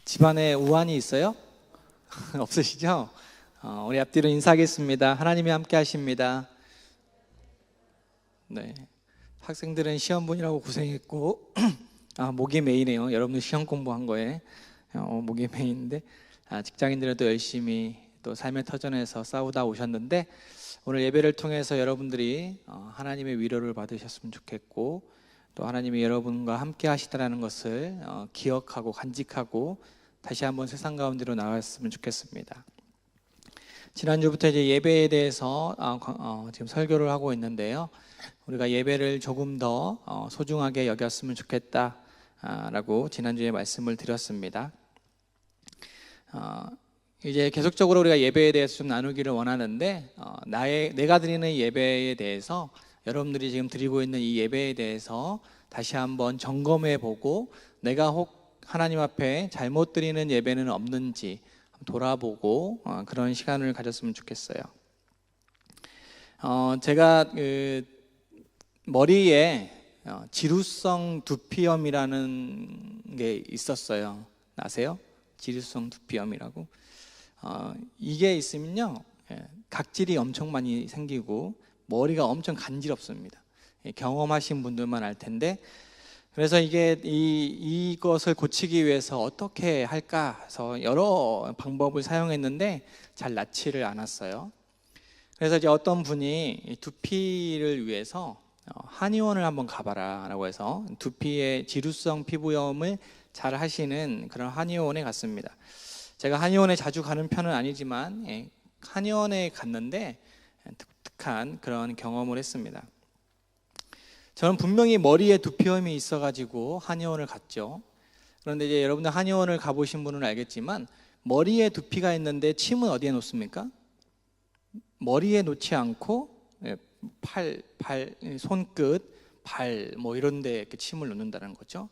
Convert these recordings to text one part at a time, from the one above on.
집안에 우환이 있어요? 없으시죠? 우리 앞뒤로 인사하겠습니다. 하나님이 함께 하십니다. 네, 학생들은 시험 보느라고 고생했고 목이 메이네요. 여러분들 시험 공부한 거에 목이 메이는데 직장인들은 또 열심히 또 삶의 터전에서 싸우다 오셨는데 오늘 예배를 통해서 여러분들이 하나님의 위로를 받으셨으면 좋겠고 또 하나님이 여러분과 함께 하시다라는 것을 기억하고 간직하고 다시 한번 세상 가운데로 나왔으면 좋겠습니다. 지난주부터 이제 예배에 대해서 지금 설교를 하고 있는데요. 우리가 예배를 조금 더 소중하게 여겼으면 좋겠다라고 지난주에 말씀을 드렸습니다. 이제 계속적으로 우리가 예배에 대해서 좀 나누기를 원하는데 내가 드리는 예배에 대해서 여러분들이 지금 드리고 있는 이 예배에 대해서 다시 한번 점검해 보고 내가 혹 하나님 앞에 잘못 드리는 예배는 없는지 돌아보고 그런 시간을 가졌으면 좋겠어요. 제가 머리에 지루성 두피염이라는 게 있었어요. 아세요? 지루성 두피염이라고. 이게 있으면요 각질이 엄청 많이 생기고 머리가 엄청 간지럽습니다. 경험하신 분들만 알 텐데, 그래서 이것을 고치기 위해서 어떻게 할까 해서 여러 방법을 사용했는데 잘 낫지를 않았어요. 그래서 이제 어떤 분이 두피를 위해서 한의원을 한번 가봐라 라고 해서 두피의 지루성 피부염을 잘 하시는 그런 한의원에 갔습니다. 제가 한의원에 자주 가는 편은 아니지만 한의원에 갔는데 독특한 그런 경험을 했습니다. 저는 분명히 머리에 두피염이 있어가지고 한의원을 갔죠. 그런데 이제 여러분들 한의원을 가보신 분은 알겠지만 머리에 두피가 있는데 침은 어디에 놓습니까? 머리에 놓지 않고 팔, 손끝, 발 이런 데 이렇게 침을 놓는다는 거죠.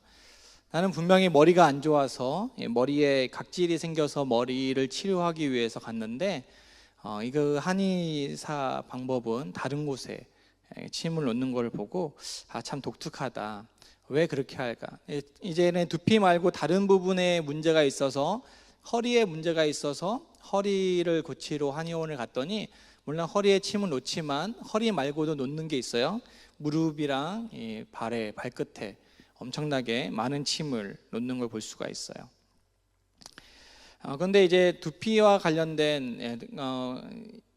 나는 분명히 머리가 안 좋아서 머리에 각질이 생겨서 머리를 치료하기 위해서 갔는데 이거 한의사 방법은 다른 곳에 침을 놓는 걸 보고 참 독특하다. 왜 그렇게 할까? 이제는 두피 말고 다른 부분에 문제가 있어서 허리에 문제가 있어서 허리를 고치러 한의원을 갔더니 물론 허리에 침을 놓지만 허리 말고도 놓는 게 있어요. 무릎이랑 발끝에 엄청나게 많은 침을 놓는 걸 볼 수가 있어요. 그런데 이제 두피와 관련된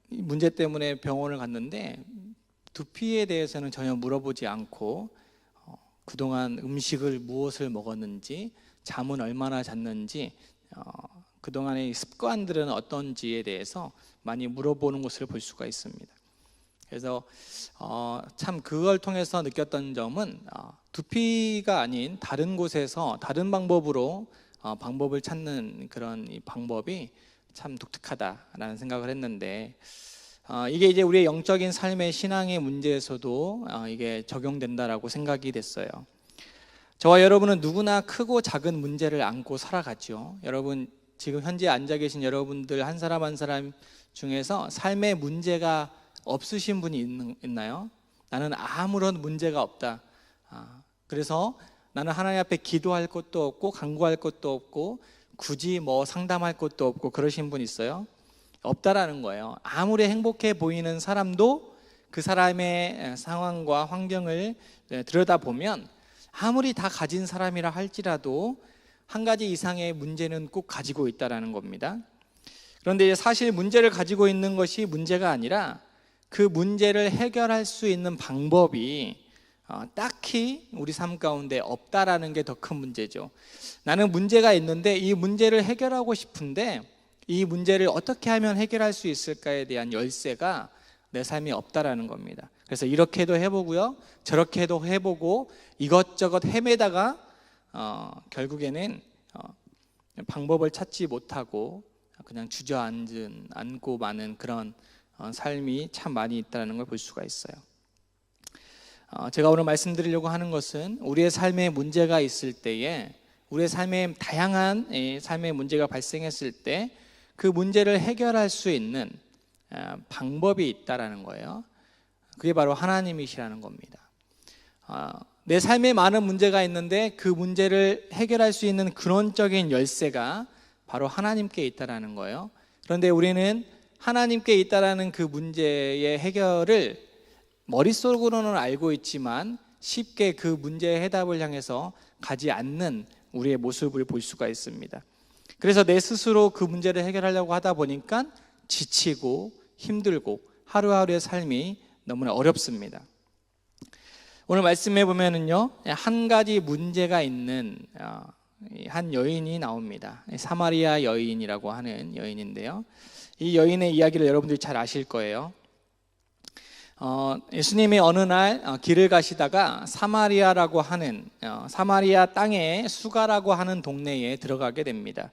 문제 때문에 병원을 갔는데 두피에 대해서는 전혀 물어보지 않고 그동안 음식을 무엇을 먹었는지, 잠은 얼마나 잤는지, 그동안의 습관들은 어떤지에 대해서 많이 물어보는 것을 볼 수가 있습니다. 그래서 참 그걸 통해서 느꼈던 점은 두피가 아닌 다른 곳에서 다른 방법으로 방법을 찾는 그런 이 방법이 참 독특하다라는 생각을 했는데 이게 이제 우리의 영적인 삶의 신앙의 문제에서도 이게 적용된다라고 생각이 됐어요. 저와 여러분은 누구나 크고 작은 문제를 안고 살아가죠. 여러분 지금 현재 앉아 계신 여러분들 한 사람 한 사람 중에서 삶의 문제가 없으신 분이 있나요? 나는 아무런 문제가 없다. 그래서 나는 하나님 앞에 기도할 것도 없고 간구할 것도 없고 굳이 상담할 것도 없고 그러신 분 있어요? 없다라는 거예요. 아무리 행복해 보이는 사람도 그 사람의 상황과 환경을 들여다보면 아무리 다 가진 사람이라 할지라도 한 가지 이상의 문제는 꼭 가지고 있다라는 겁니다. 그런데 사실 문제를 가지고 있는 것이 문제가 아니라 그 문제를 해결할 수 있는 방법이 딱히 우리 삶 가운데 없다라는 게 더 큰 문제죠. 나는 문제가 있는데 이 문제를 해결하고 싶은데 이 문제를 어떻게 하면 해결할 수 있을까에 대한 열쇠가 내 삶에 없다라는 겁니다. 그래서 이렇게도 해보고요, 저렇게도 해보고 이것저것 헤매다가 결국에는 방법을 찾지 못하고 그냥 주저앉고 마는 그런 삶이 참 많이 있다는 걸 볼 수가 있어요. 제가 오늘 말씀드리려고 하는 것은 우리의 삶에 문제가 있을 때에 우리의 삶에 다양한 삶의 문제가 발생했을 때 그 문제를 해결할 수 있는 방법이 있다라는 거예요. 그게 바로 하나님이시라는 겁니다. 내 삶에 많은 문제가 있는데 그 문제를 해결할 수 있는 근원적인 열쇠가 바로 하나님께 있다라는 거예요. 그런데 우리는 하나님께 있다라는 그 문제의 해결을 머릿속으로는 알고 있지만 쉽게 그 문제의 해답을 향해서 가지 않는 우리의 모습을 볼 수가 있습니다. 그래서 내 스스로 그 문제를 해결하려고 하다 보니까 지치고 힘들고 하루하루의 삶이 너무나 어렵습니다. 오늘 말씀해 보면은요, 한 가지 문제가 있는 한 여인이 나옵니다. 사마리아 여인이라고 하는 여인인데요, 이 여인의 이야기를 여러분들이 잘 아실 거예요. 예수님이 어느 날 길을 가시다가 사마리아라고 하는 사마리아 땅에 수가라고 하는 동네에 들어가게 됩니다.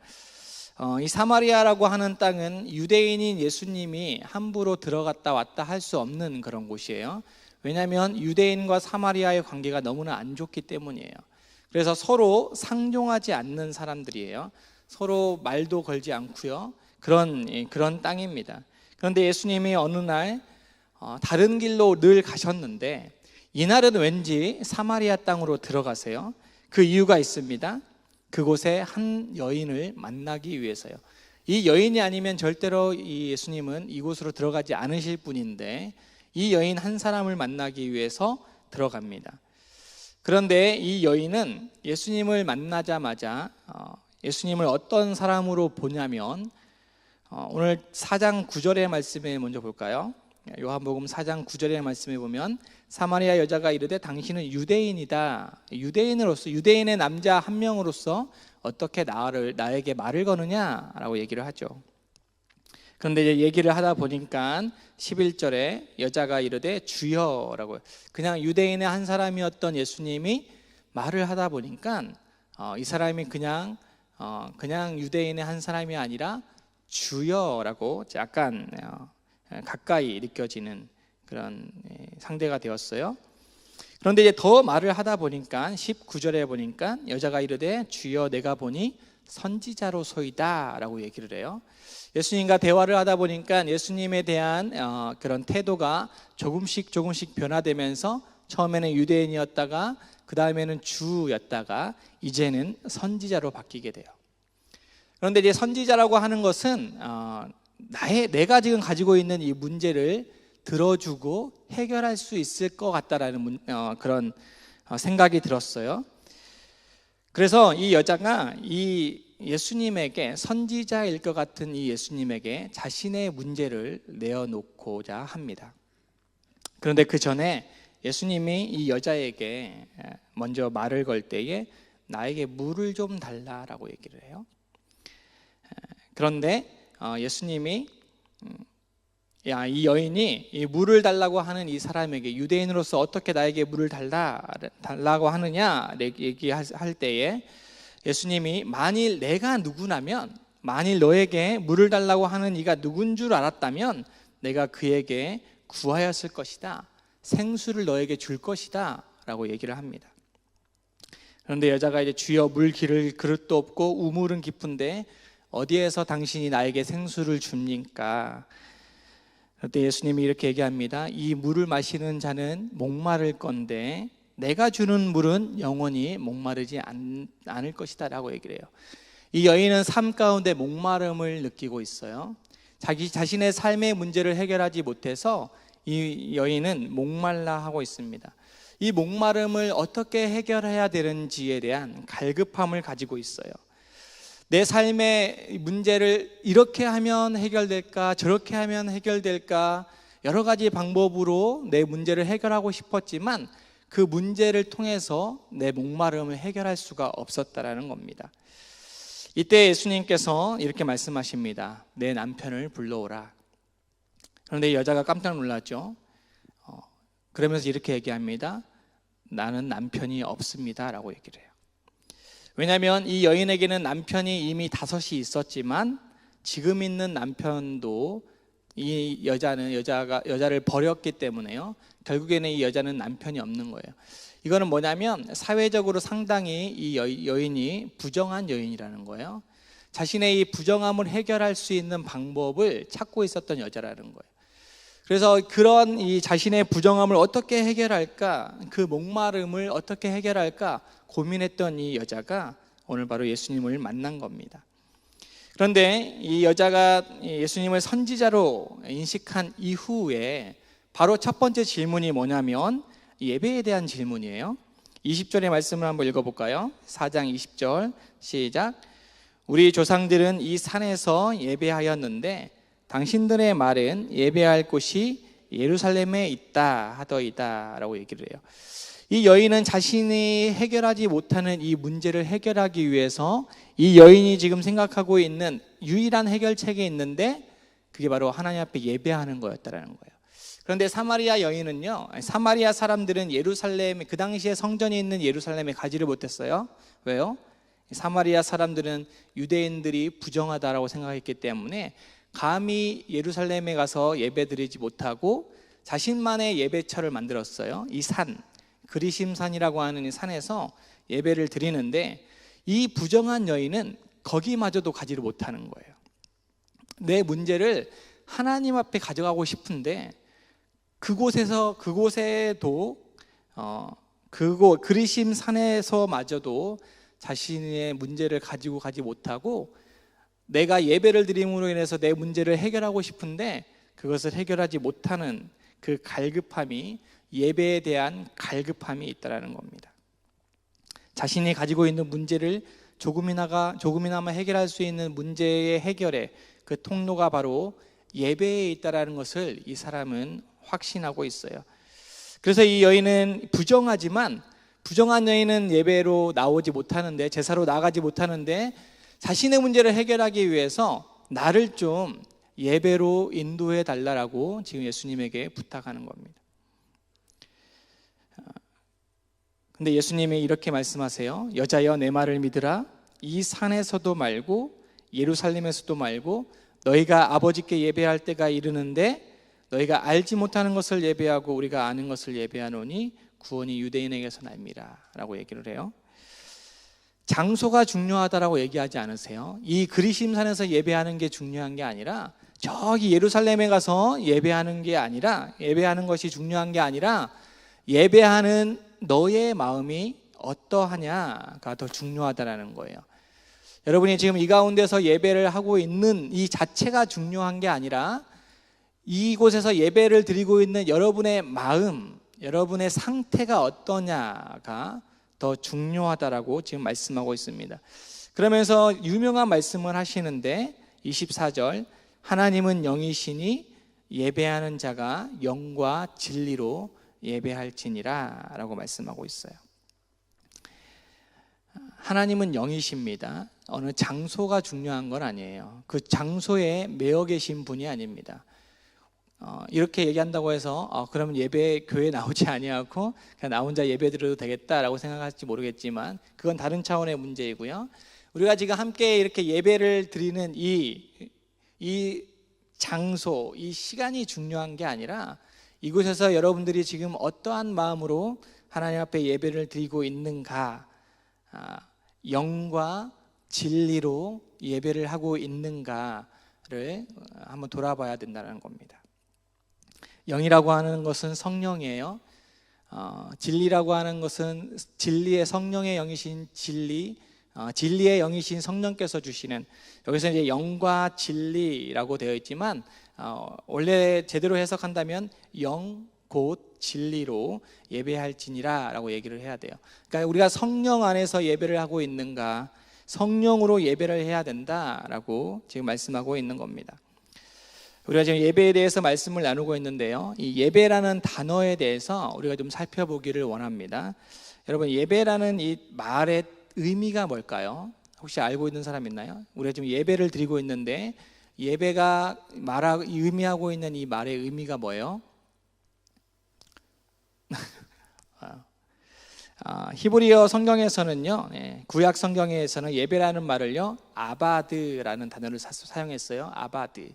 이 사마리아라고 하는 땅은 유대인인 예수님이 함부로 들어갔다 왔다 할 수 없는 그런 곳이에요. 왜냐하면 유대인과 사마리아의 관계가 너무나 안 좋기 때문이에요. 그래서 서로 상종하지 않는 사람들이에요. 서로 말도 걸지 않고요. 그런 땅입니다. 그런데 예수님이 어느 날 다른 길로 늘 가셨는데 이날은 왠지 사마리아 땅으로 들어가세요. 그 이유가 있습니다. 그곳에 한 여인을 만나기 위해서요. 이 여인이 아니면 절대로 이 예수님은 이곳으로 들어가지 않으실 분인데 이 여인 한 사람을 만나기 위해서 들어갑니다. 그런데 이 여인은 예수님을 만나자마자 예수님을 어떤 사람으로 보냐면 오늘 4장 9절의 말씀에 먼저 볼까요? 요한복음 4장 9절의 말씀에 보면 사마리아 여자가 이르되 당신은 유대인이다. 유대인의 남자 한 명으로서 어떻게 나에게 말을 거느냐라고 얘기를 하죠. 그런데 이제 얘기를 하다 보니까 11절에 여자가 이르되 주여라고, 그냥 유대인의 한 사람이었던 예수님이 말을 하다 보니까 이 사람이 그냥 유대인의 한 사람이 아니라 주여라고 약간 가까이 느껴지는 그런 상대가 되었어요. 그런데 이제 더 말을 하다 보니까 19절에 보니까 여자가 이르되 주여 내가 보니 선지자로소이다 라고 얘기를 해요. 예수님과 대화를 하다 보니까 예수님에 대한 그런 태도가 조금씩 변화되면서 처음에는 유대인이었다가 그 다음에는 주였다가 이제는 선지자로 바뀌게 돼요. 그런데 이제 선지자라고 하는 것은 내가 지금 가지고 있는 이 문제를 들어주고 해결할 수 있을 것 같다라는 그런 생각이 들었어요. 그래서 이 여자가 이 예수님에게, 선지자일 것 같은 이 예수님에게 자신의 문제를 내어놓고자 합니다. 그런데 그 전에 예수님이 이 여자에게 먼저 말을 걸 때에 나에게 물을 좀 달라라고 얘기를 해요. 그런데 예수님이 이 여인이 이 물을 달라고 하는 이 사람에게, 유대인으로서 어떻게 나에게 물을 달라고 하느냐 얘기할 때에 예수님이 만일 내가 누구냐면, 만일 너에게 물을 달라고 하는 이가 누군 줄 알았다면 내가 그에게 구하였을 것이다, 생수를 너에게 줄 것이다 라고 얘기를 합니다. 그런데 여자가 이제 주여 물 기를 그릇도 없고 우물은 깊은데 어디에서 당신이 나에게 생수를 줍니까? 그때 예수님이 이렇게 얘기합니다. 이 물을 마시는 자는 목마를 건데 내가 주는 물은 영원히 목마르지 않을 것이다 라고 얘기를 해요. 이 여인은 삶 가운데 목마름을 느끼고 있어요. 자신의 삶의 문제를 해결하지 못해서 이 여인은 목말라 하고 있습니다. 이 목마름을 어떻게 해결해야 되는지에 대한 갈급함을 가지고 있어요. 내 삶의 문제를 이렇게 하면 해결될까, 저렇게 하면 해결될까, 여러 가지 방법으로 내 문제를 해결하고 싶었지만 그 문제를 통해서 내 목마름을 해결할 수가 없었다라는 겁니다. 이때 예수님께서 이렇게 말씀하십니다. 내 남편을 불러오라. 그런데 여자가 깜짝 놀랐죠. 그러면서 이렇게 얘기합니다. 나는 남편이 없습니다 라고 얘기를 해요. 왜냐하면 이 여인에게는 남편이 이미 5이 있었지만 지금 있는 남편도 이 여자를 버렸기 때문에요, 결국에는 이 여자는 남편이 없는 거예요. 이거는 뭐냐면 사회적으로 상당히 이 여인이 부정한 여인이라는 거예요. 자신의 이 부정함을 해결할 수 있는 방법을 찾고 있었던 여자라는 거예요. 그래서 그런 이 자신의 부정함을 어떻게 해결할까, 그 목마름을 어떻게 해결할까 고민했던 이 여자가 오늘 바로 예수님을 만난 겁니다. 그런데 이 여자가 예수님을 선지자로 인식한 이후에 바로 첫 번째 질문이 뭐냐면 예배에 대한 질문이에요. 20절의 말씀을 한번 읽어볼까요? 4장 20절 시작. 우리 조상들은 이 산에서 예배하였는데 당신들의 말은 예배할 곳이 예루살렘에 있다 하더이다 라고 얘기를 해요. 이 여인은 자신이 해결하지 못하는 이 문제를 해결하기 위해서 이 여인이 지금 생각하고 있는 유일한 해결책이 있는데 그게 바로 하나님 앞에 예배하는 거였다라는 거예요. 그런데 사마리아 여인은요, 사마리아 사람들은 예루살렘, 그 당시에 성전이 있는 예루살렘에 가지를 못했어요. 왜요? 사마리아 사람들은 유대인들이 부정하다라고 생각했기 때문에 감히 예루살렘에 가서 예배드리지 못하고 자신만의 예배처를 만들었어요. 이 산, 그리심산이라고 하는 이 산에서 예배를 드리는데 이 부정한 여인은 거기마저도 가지를 못하는 거예요. 내 문제를 하나님 앞에 가져가고 싶은데 그곳에도 그리심산에서마저도 자신의 문제를 가지고 가지 못하고 내가 예배를 드림으로 인해서 내 문제를 해결하고 싶은데 그것을 해결하지 못하는 그 갈급함이, 예배에 대한 갈급함이 있다라는 겁니다. 자신이 가지고 있는 문제를 조금이나마 해결할 수 있는 문제의 해결의 그 통로가 바로 예배에 있다라는 것을 이 사람은 확신하고 있어요. 그래서 이 여인은 부정한 여인은 예배로 나오지 못하는데, 제사로 나가지 못하는데 자신의 문제를 해결하기 위해서 나를 좀 예배로 인도해 달라고 지금 예수님에게 부탁하는 겁니다. 근데 예수님이 이렇게 말씀하세요. 여자여, 내 말을 믿으라. 이 산에서도 말고 예루살렘에서도 말고 너희가 아버지께 예배할 때가 이르는데 너희가 알지 못하는 것을 예배하고 우리가 아는 것을 예배하노니 구원이 유대인에게서 납니다 라고 얘기를 해요. 장소가 중요하다라고 얘기하지 않으세요? 이 그리심산에서 예배하는 게 중요한 게 아니라 저기 예루살렘에 가서 예배하는 것이 중요한 게 아니라 예배하는 너의 마음이 어떠하냐가 더 중요하다라는 거예요. 여러분이 지금 이 가운데서 예배를 하고 있는 이 자체가 중요한 게 아니라 이곳에서 예배를 드리고 있는 여러분의 마음, 여러분의 상태가 어떠냐가 더 중요하다라고 지금 말씀하고 있습니다. 그러면서 유명한 말씀을 하시는데 24절, 하나님은 영이시니 예배하는 자가 영과 진리로 예배할지니라 라고 말씀하고 있어요. 하나님은 영이십니다. 어느 장소가 중요한 건 아니에요. 그 장소에 매여 계신 분이 아닙니다. 이렇게 얘기한다고 해서 그러면 예배 교회 나오지 아니하고 그냥 나 혼자 예배 드려도 되겠다라고 생각할지 모르겠지만 그건 다른 차원의 문제이고요. 우리가 지금 함께 이렇게 예배를 드리는 이 장소, 이 시간이 중요한 게 아니라 이곳에서 여러분들이 지금 어떠한 마음으로 하나님 앞에 예배를 드리고 있는가, 영과 진리로 예배를 하고 있는가를 한번 돌아봐야 된다는 겁니다. 영이라고 하는 것은 성령이에요. 진리라고 하는 것은 진리의 성령의 영이신 진리의 영이신 성령께서 주시는, 여기서 이제 영과 진리라고 되어 있지만 원래 제대로 해석한다면 영 곧 진리로 예배할지니라 라고 얘기를 해야 돼요. 그러니까 우리가 성령 안에서 예배를 하고 있는가, 성령으로 예배를 해야 된다라고 지금 말씀하고 있는 겁니다. 우리가 지금 예배에 대해서 말씀을 나누고 있는데요, 이 예배라는 단어에 대해서 우리가 좀 살펴보기를 원합니다. 여러분, 예배라는 이 말의 의미가 뭘까요? 혹시 알고 있는 사람 있나요? 우리가 지금 예배를 드리고 있는데 예배가 의미하고 있는 이 말의 의미가 뭐예요? 히브리어 성경에서는요, 구약 성경에서는 예배라는 말을요 아바드라는 단어를 사용했어요. 아바드.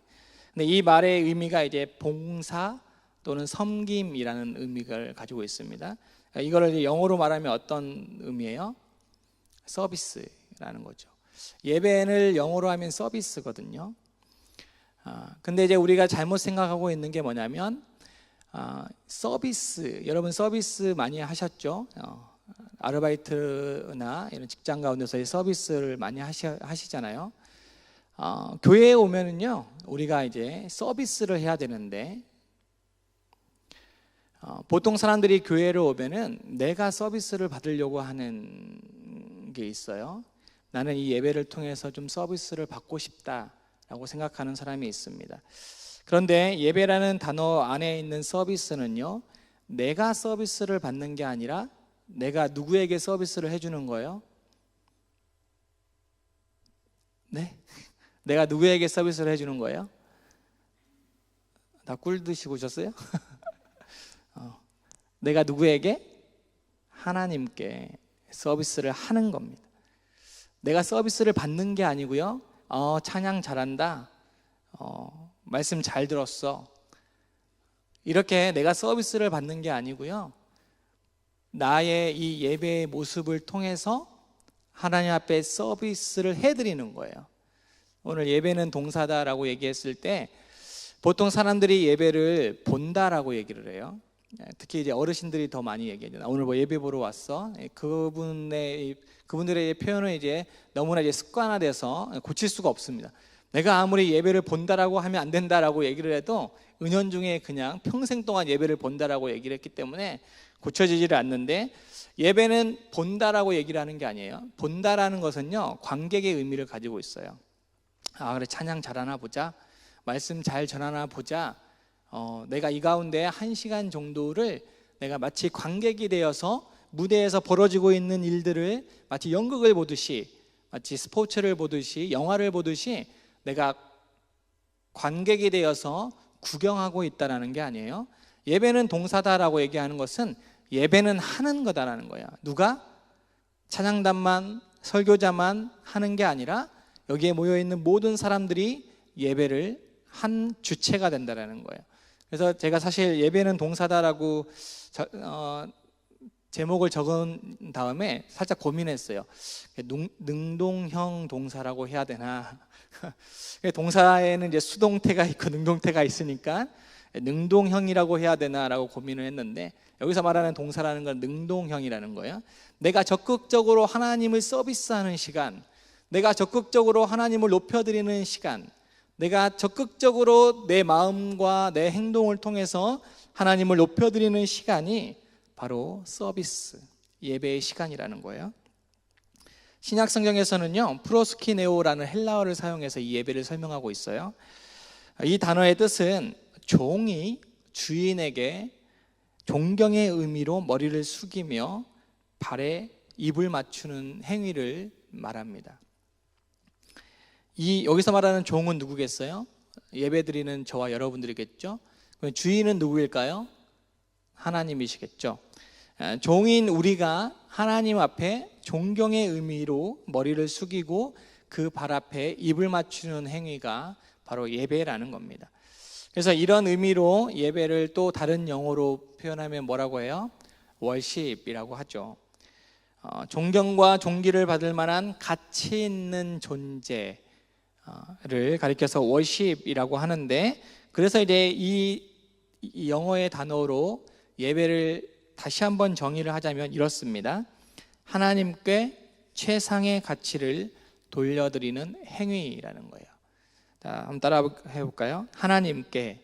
근데 이 말의 의미가 이제 봉사 또는 섬김이라는 의미를 가지고 있습니다. 이거를 영어로 말하면 어떤 의미예요? 서비스라는 거죠. 예배를 영어로 하면 서비스거든요. 근데 이제 우리가 잘못 생각하고 있는 게 뭐냐면 서비스, 여러분 서비스 많이 하셨죠? 아르바이트나 이런 직장 가운데서의 서비스를 많이 하시잖아요. 교회에 오면은요, 우리가 이제 서비스를 해야 되는데, 보통 사람들이 교회를 오면은 내가 서비스를 받으려고 하는 게 있어요. 나는 이 예배를 통해서 좀 서비스를 받고 싶다라고 생각하는 사람이 있습니다. 그런데 예배라는 단어 안에 있는 서비스는요, 내가 서비스를 받는 게 아니라 내가 누구에게 서비스를 해주는 거예요? 네? 내가 누구에게 서비스를 해주는 거예요? 다 꿀 드시고 오셨어요? 내가 누구에게? 하나님께 서비스를 하는 겁니다. 내가 서비스를 받는 게 아니고요, 찬양 잘한다, 말씀 잘 들었어, 이렇게 내가 서비스를 받는 게 아니고요, 나의 이 예배의 모습을 통해서 하나님 앞에 서비스를 해드리는 거예요. 오늘 예배는 동사다라고 얘기했을 때 보통 사람들이 예배를 본다라고 얘기를 해요. 특히 이제 어르신들이 더 많이 얘기해요. 오늘 뭐 예배 보러 왔어. 그분들의 표현은 이제 너무나 이제 습관화돼서 고칠 수가 없습니다. 내가 아무리 예배를 본다라고 하면 안 된다라고 얘기를 해도 은연중에 그냥 평생 동안 예배를 본다라고 얘기를 했기 때문에 고쳐지지를 않는데, 예배는 본다라고 얘기를 하는 게 아니에요. 본다라는 것은요, 관객의 의미를 가지고 있어요. 그래, 찬양 잘하나 보자, 말씀 잘 전하나 보자, 내가 이 가운데 1시간 정도를 내가 마치 관객이 되어서 무대에서 벌어지고 있는 일들을 마치 연극을 보듯이, 마치 스포츠를 보듯이, 영화를 보듯이 내가 관객이 되어서 구경하고 있다라는 게 아니에요. 예배는 동사다라고 얘기하는 것은 예배는 하는 거다라는 거야. 누가? 찬양단만, 설교자만 하는 게 아니라 여기에 모여있는 모든 사람들이 예배를 한 주체가 된다라는 거예요. 그래서 제가 사실 예배는 동사다라고 제목을 적은 다음에 살짝 고민했어요. 능동형 동사라고 해야 되나? 동사에는 이제 수동태가 있고 능동태가 있으니까 능동형이라고 해야 되나라고 고민을 했는데, 여기서 말하는 동사라는 건 능동형이라는 거예요. 내가 적극적으로 하나님을 서비스하는 시간, 내가 적극적으로 하나님을 높여드리는 시간, 내가 적극적으로 내 마음과 내 행동을 통해서 하나님을 높여드리는 시간이 바로 서비스, 예배의 시간이라는 거예요. 신약 성경에서는요, 프로스키네오라는 헬라어를 사용해서 이 예배를 설명하고 있어요. 이 단어의 뜻은 종이 주인에게 존경의 의미로 머리를 숙이며 발에 입을 맞추는 행위를 말합니다. 여기서 말하는 종은 누구겠어요? 예배드리는 저와 여러분들이겠죠? 주인은 누구일까요? 하나님이시겠죠. 종인 우리가 하나님 앞에 존경의 의미로 머리를 숙이고 그 발 앞에 입을 맞추는 행위가 바로 예배라는 겁니다. 그래서 이런 의미로 예배를 또 다른 영어로 표현하면 뭐라고 해요? 월십이라고 하죠. 존경과 존귀를 받을 만한 가치 있는 존재를 가리켜서 월십이라고 하는데, 그래서 이제 이 영어의 단어로 예배를 다시 한번 정의를 하자면 이렇습니다. 하나님께 최상의 가치를 돌려드리는 행위라는 거예요. 자, 한번 따라 해볼까요? 하나님께,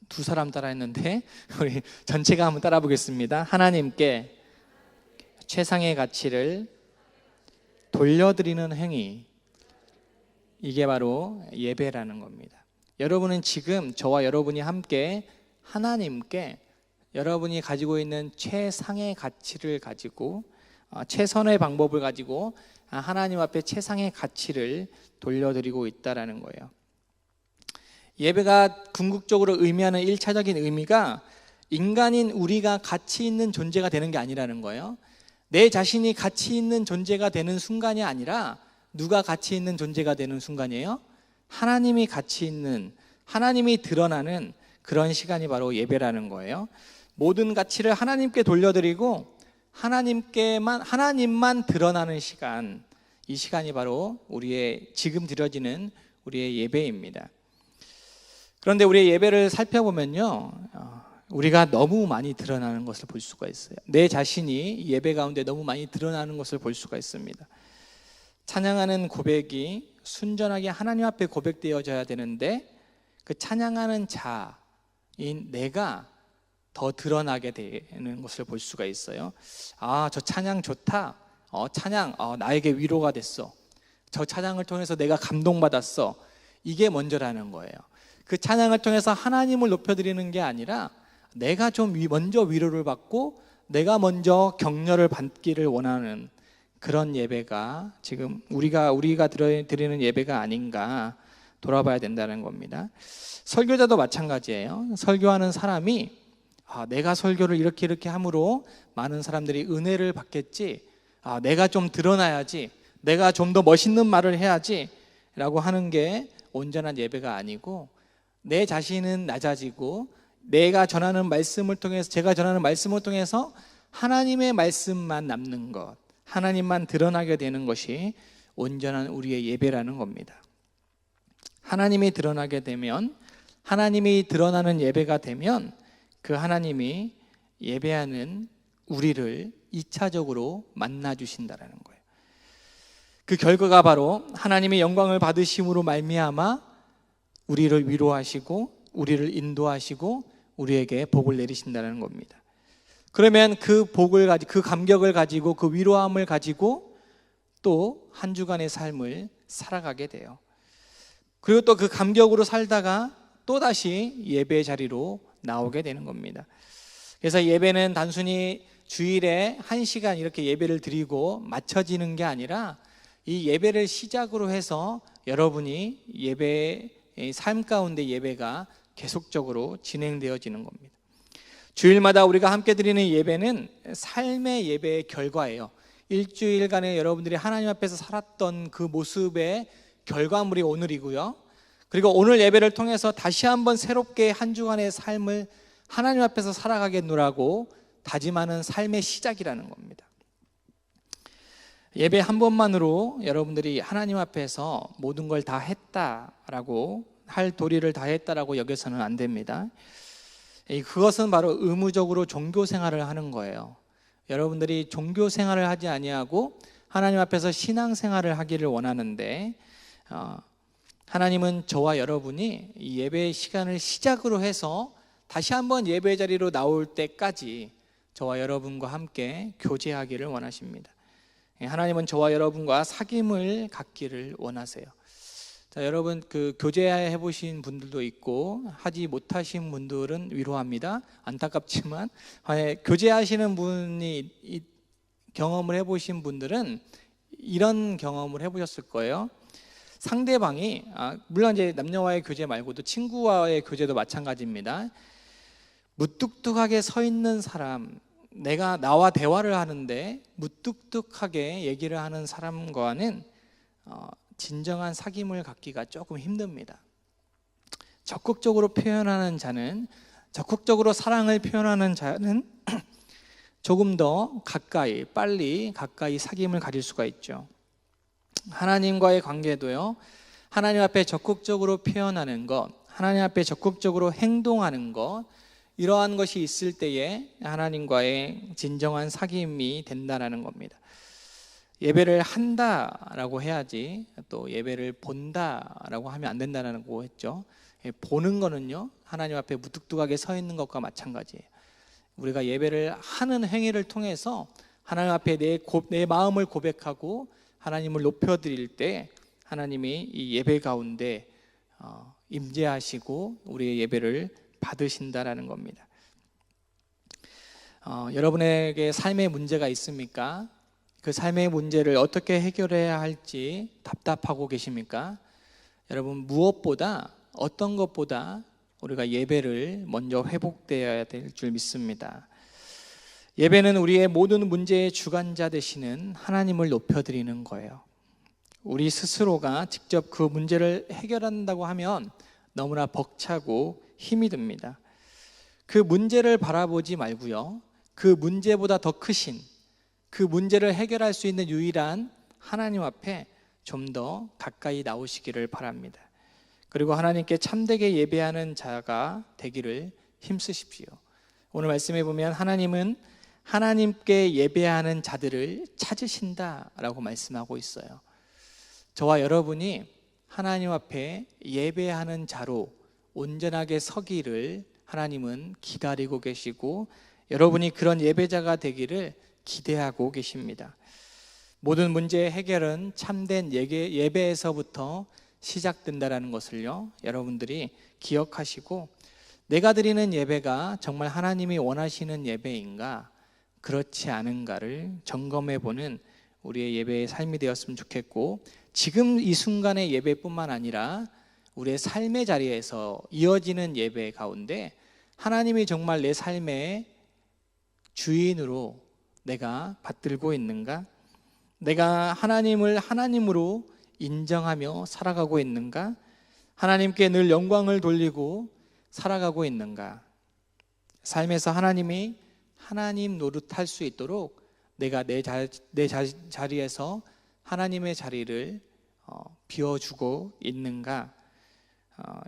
두 사람 따라 했는데 우리 전체가 한번 따라 보겠습니다. 하나님께 최상의 가치를 돌려드리는 행위, 이게 바로 예배라는 겁니다. 여러분은 지금 저와 여러분이 함께 하나님께 여러분이 가지고 있는 최상의 가치를 가지고, 최선의 방법을 가지고 하나님 앞에 최상의 가치를 돌려드리고 있다라는 거예요. 예배가 궁극적으로 의미하는 1차적인 의미가 인간인 우리가 가치 있는 존재가 되는 게 아니라는 거예요. 내 자신이 가치 있는 존재가 되는 순간이 아니라 누가 가치 있는 존재가 되는 순간이에요? 하나님이 가치 있는, 하나님이 드러나는 그런 시간이 바로 예배라는 거예요. 모든 가치를 하나님께 돌려드리고 하나님만 드러나는 시간, 이 시간이 바로 우리의 지금 드려지는 우리의 예배입니다. 그런데 우리의 예배를 살펴보면요, 우리가 너무 많이 드러나는 것을 볼 수가 있어요. 내 자신이 예배 가운데 너무 많이 드러나는 것을 볼 수가 있습니다. 찬양하는 고백이 순전하게 하나님 앞에 고백되어져야 되는데 그 찬양하는 자인 내가 더 드러나게 되는 것을 볼 수가 있어요. 저 찬양 좋다. 찬양 나에게 위로가 됐어. 저 찬양을 통해서 내가 감동받았어. 이게 먼저라는 거예요. 그 찬양을 통해서 하나님을 높여드리는 게 아니라 내가 좀 먼저 위로를 받고 내가 먼저 격려를 받기를 원하는 그런 예배가 지금 우리가 드리는 예배가 아닌가 돌아봐야 된다는 겁니다. 설교자도 마찬가지예요. 설교하는 사람이 내가 설교를 이렇게 함으로 많은 사람들이 은혜를 받겠지, 내가 좀 드러나야지, 내가 좀 더 멋있는 말을 해야지 라고 하는 게 온전한 예배가 아니고, 내 자신은 낮아지고 제가 전하는 말씀을 통해서 하나님의 말씀만 남는 것, 하나님만 드러나게 되는 것이 온전한 우리의 예배라는 겁니다. 하나님이 드러나게 되면, 하나님이 드러나는 예배가 되면 그 하나님이 예배하는 우리를 2차적으로 만나 주신다라는 거예요. 그 결과가 바로 하나님의 영광을 받으심으로 말미암아 우리를 위로하시고 우리를 인도하시고 우리에게 복을 내리신다는 겁니다. 그러면 그 복을 가지고, 그 감격을 가지고, 그 위로함을 가지고 또 한 주간의 삶을 살아가게 돼요. 그리고 또 그 감격으로 살다가 또다시 예배의 자리로 나오게 되는 겁니다. 그래서 예배는 단순히 주일에 1시간 이렇게 예배를 드리고 마쳐지는 게 아니라 이 예배를 시작으로 해서 여러분이 예배의 삶 가운데 예배가 계속적으로 진행되어지는 겁니다. 주일마다 우리가 함께 드리는 예배는 삶의 예배의 결과예요. 일주일간에 여러분들이 하나님 앞에서 살았던 그 모습의 결과물이 오늘이고요. 그리고 오늘 예배를 통해서 다시 한번 새롭게 한 주간의 삶을 하나님 앞에서 살아가겠노라고 다짐하는 삶의 시작이라는 겁니다. 예배 한 번만으로 여러분들이 하나님 앞에서 모든 걸 다 했다라고, 할 도리를 다 했다라고 여겨서는 안 됩니다. 그것은 바로 의무적으로 종교 생활을 하는 거예요. 여러분들이 종교 생활을 하지 아니하고 하나님 앞에서 신앙 생활을 하기를 원하는데, 하나님은 저와 여러분이 이 예배의 시간을 시작으로 해서 다시 한번 예배 자리로 나올 때까지 저와 여러분과 함께 교제하기를 원하십니다. 하나님은 저와 여러분과 사귐을 갖기를 원하세요. 자, 여러분 그 교제해 보신 분들도 있고 하지 못하신 분들은 위로합니다. 안타깝지만 교제하시는 분이 경험을 해보신 분들은 이런 경험을 해보셨을 거예요. 상대방이 물론 이제 남녀와의 교제 말고도 친구와의 교제도 마찬가지입니다. 무뚝뚝하게 서 있는 사람, 나와 대화를 하는데 무뚝뚝하게 얘기를 하는 사람과는 진정한 사귐을 갖기가 조금 힘듭니다. 적극적으로 표현하는 자는, 적극적으로 사랑을 표현하는 자는 조금 더 빨리 가까이 사귐을 가질 수가 있죠. 하나님과의 관계도요, 하나님 앞에 적극적으로 표현하는 것, 하나님 앞에 적극적으로 행동하는 것, 이러한 것이 있을 때에 하나님과의 진정한 사귐이 된다는 겁니다. 예배를 한다라고 해야지 또 예배를 본다라고 하면 안 된다고 했죠. 보는 거는요, 하나님 앞에 무뚝뚝하게 서 있는 것과 마찬가지예요. 우리가 예배를 하는 행위를 통해서 하나님 앞에 내 마음을 고백하고 하나님을 높여드릴 때 하나님이 이 예배 가운데 임재하시고 우리의 예배를 받으신다라는 겁니다. 여러분에게 삶의 문제가 있습니까? 그 삶의 문제를 어떻게 해결해야 할지 답답하고 계십니까? 여러분, 어떤 것보다 우리가 예배를 먼저 회복되어야 될 줄 믿습니다. 예배는 우리의 모든 문제의 주관자 되시는 하나님을 높여드리는 거예요. 우리 스스로가 직접 그 문제를 해결한다고 하면 너무나 벅차고 힘이 듭니다. 그 문제를 바라보지 말고요, 그 문제보다 더 크신, 그 문제를 해결할 수 있는 유일한 하나님 앞에 좀 더 가까이 나오시기를 바랍니다. 그리고 하나님께 참되게 예배하는 자가 되기를 힘쓰십시오. 오늘 말씀에 보면 하나님은 하나님께 예배하는 자들을 찾으신다라고 말씀하고 있어요. 저와 여러분이 하나님 앞에 예배하는 자로 온전하게 서기를 하나님은 기다리고 계시고 여러분이 그런 예배자가 되기를 기대하고 계십니다. 모든 문제의 해결은 참된 예배에서부터 시작된다는 것을요, 여러분들이 기억하시고 내가 드리는 예배가 정말 하나님이 원하시는 예배인가 그렇지 않은가를 점검해 보는 우리의 예배의 삶이 되었으면 좋겠고, 지금 이 순간의 예배뿐만 아니라 우리의 삶의 자리에서 이어지는 예배 가운데 하나님이 정말 내 삶의 주인으로 내가 받들고 있는가, 내가 하나님을 하나님으로 인정하며 살아가고 있는가, 하나님께 늘 영광을 돌리고 살아가고 있는가, 삶에서 하나님이 하나님 노릇할 수 있도록 내가 내 자리에서 하나님의 자리를 비워주고 있는가,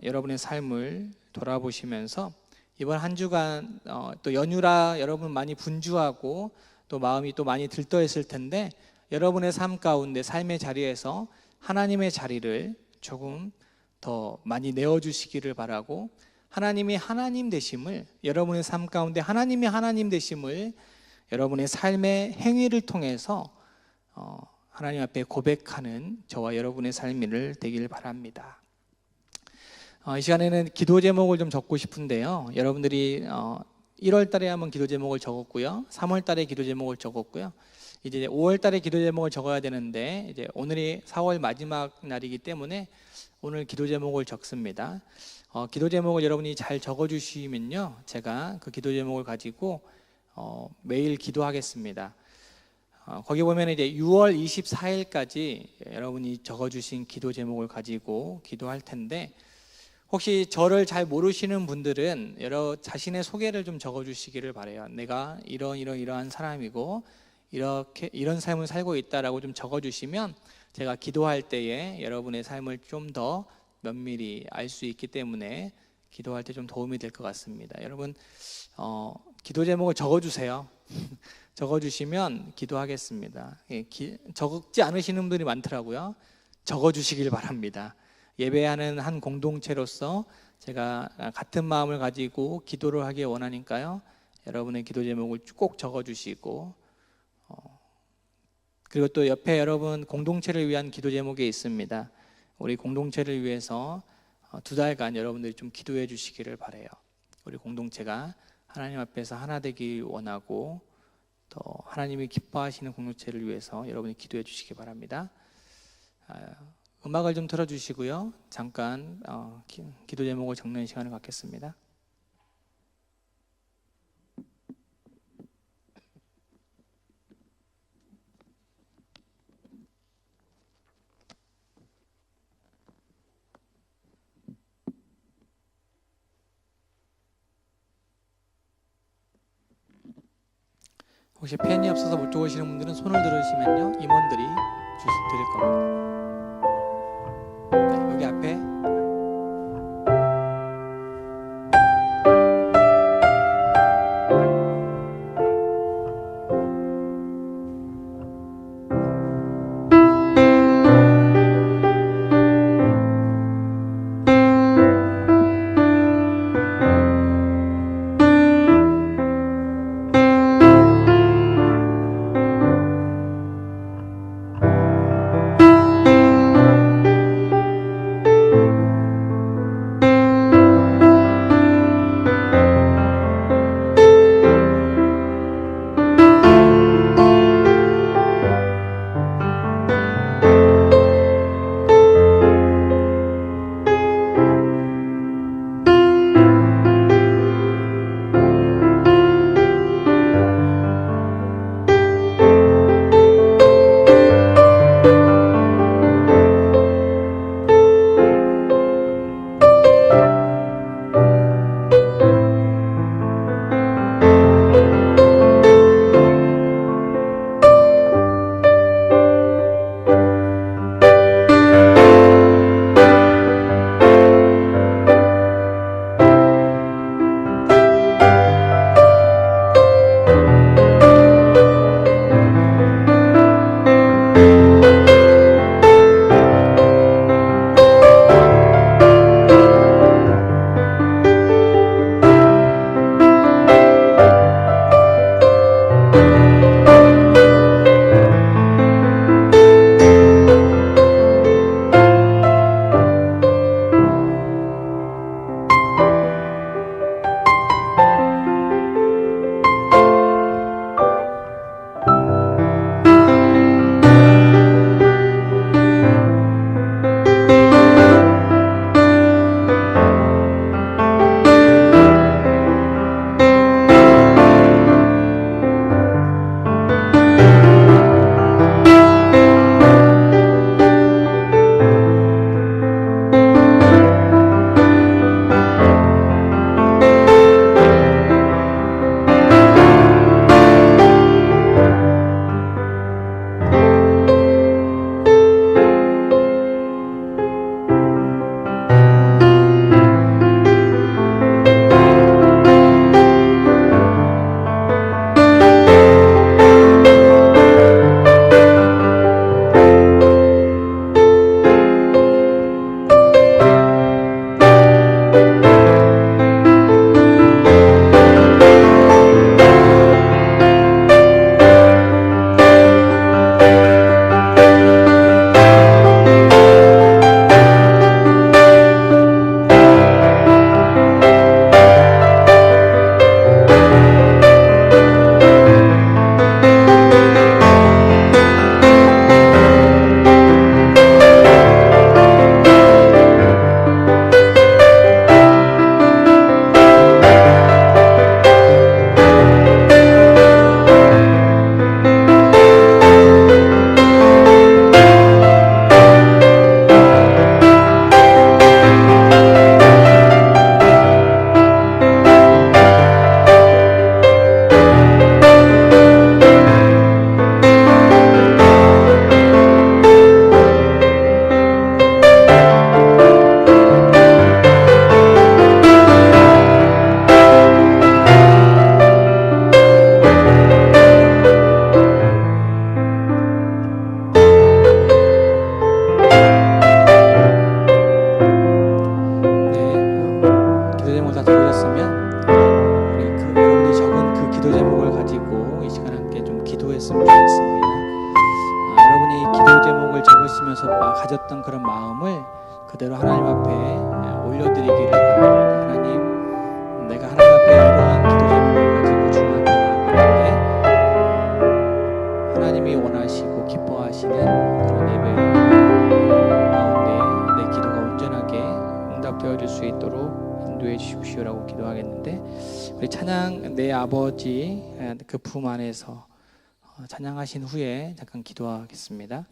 여러분의 삶을 돌아보시면서 이번 한 주간 또 연휴라 여러분 많이 분주하고 또 마음이 또 많이 들떠있을 텐데, 여러분의 삶 가운데 삶의 자리에서 하나님의 자리를 조금 더 많이 내어주시기를 바라고, 하나님이 하나님 되심을, 여러분의 삶 가운데 하나님이 하나님 되심을 여러분의 삶의 행위를 통해서 하나님 앞에 고백하는 저와 여러분의 삶이 되길 바랍니다. 이 시간에는 기도 제목을 좀 적고 싶은데요, 여러분들이 1월 달에 한번 기도 제목을 적었고요, 3월 달에 기도 제목을 적었고요, 이제 5월 달에 기도 제목을 적어야 되는데 이제 오늘이 4월 마지막 날이기 때문에 오늘 기도 제목을 적습니다. 기도 제목을 여러분이 잘 적어주시면요, 제가 그 기도 제목을 가지고 매일 기도하겠습니다. 거기 보면 이제 6월 24일까지 여러분이 적어주신 기도 제목을 가지고 기도할 텐데, 혹시 저를 잘 모르시는 분들은 자신의 소개를 좀 적어주시기를 바래요. 내가 이러한 사람이고 이런 삶을 살고 있다라고 좀 적어주시면 제가 기도할 때에 여러분의 삶을 좀 더 면밀히 알 수 있기 때문에 기도할 때 좀 도움이 될 것 같습니다. 여러분 기도 제목을 적어주세요. 적어주시면 기도하겠습니다. 적지 않으시는 분들이 많더라고요. 적어주시길 바랍니다. 예배하는 한 공동체로서 제가 같은 마음을 가지고 기도를 하기 원하니까요, 여러분의 기도 제목을 꼭 적어주시고, 그리고 또 옆에 여러분 공동체를 위한 기도 제목이 있습니다. 우리 공동체를 위해서 2달간 여러분들이 좀 기도해 주시기를 바라요. 우리 공동체가 하나님 앞에서 하나 되길 원하고 또 하나님이 기뻐하시는 공동체를 위해서 여러분이 기도해 주시기 바랍니다. 음악을 좀 틀어주시고요, 잠깐 기도 제목을 적는 시간을 갖겠습니다. 혹시 펜이 없어서 못 적으시는 분들은 손을 들으시면요, 임원들이 드릴 겁니다. 네, 여기 앞에 있었던 그런 마음을 그대로 하나님 앞에 올려드리기를 바랍니다. 하나님, 내가 하나님 앞에 이러한 기도 제목을 가지고 주님 앞에 나아가는데 하나님이 원하시고 기뻐하시는 그런 예배 가운데 내 기도가 온전하게 응답되어질 수 있도록 인도해 주십시오라고 기도하겠는데, 우리 찬양 내 아버지 그 품 안에서 찬양하신 후에 잠깐 기도하겠습니다.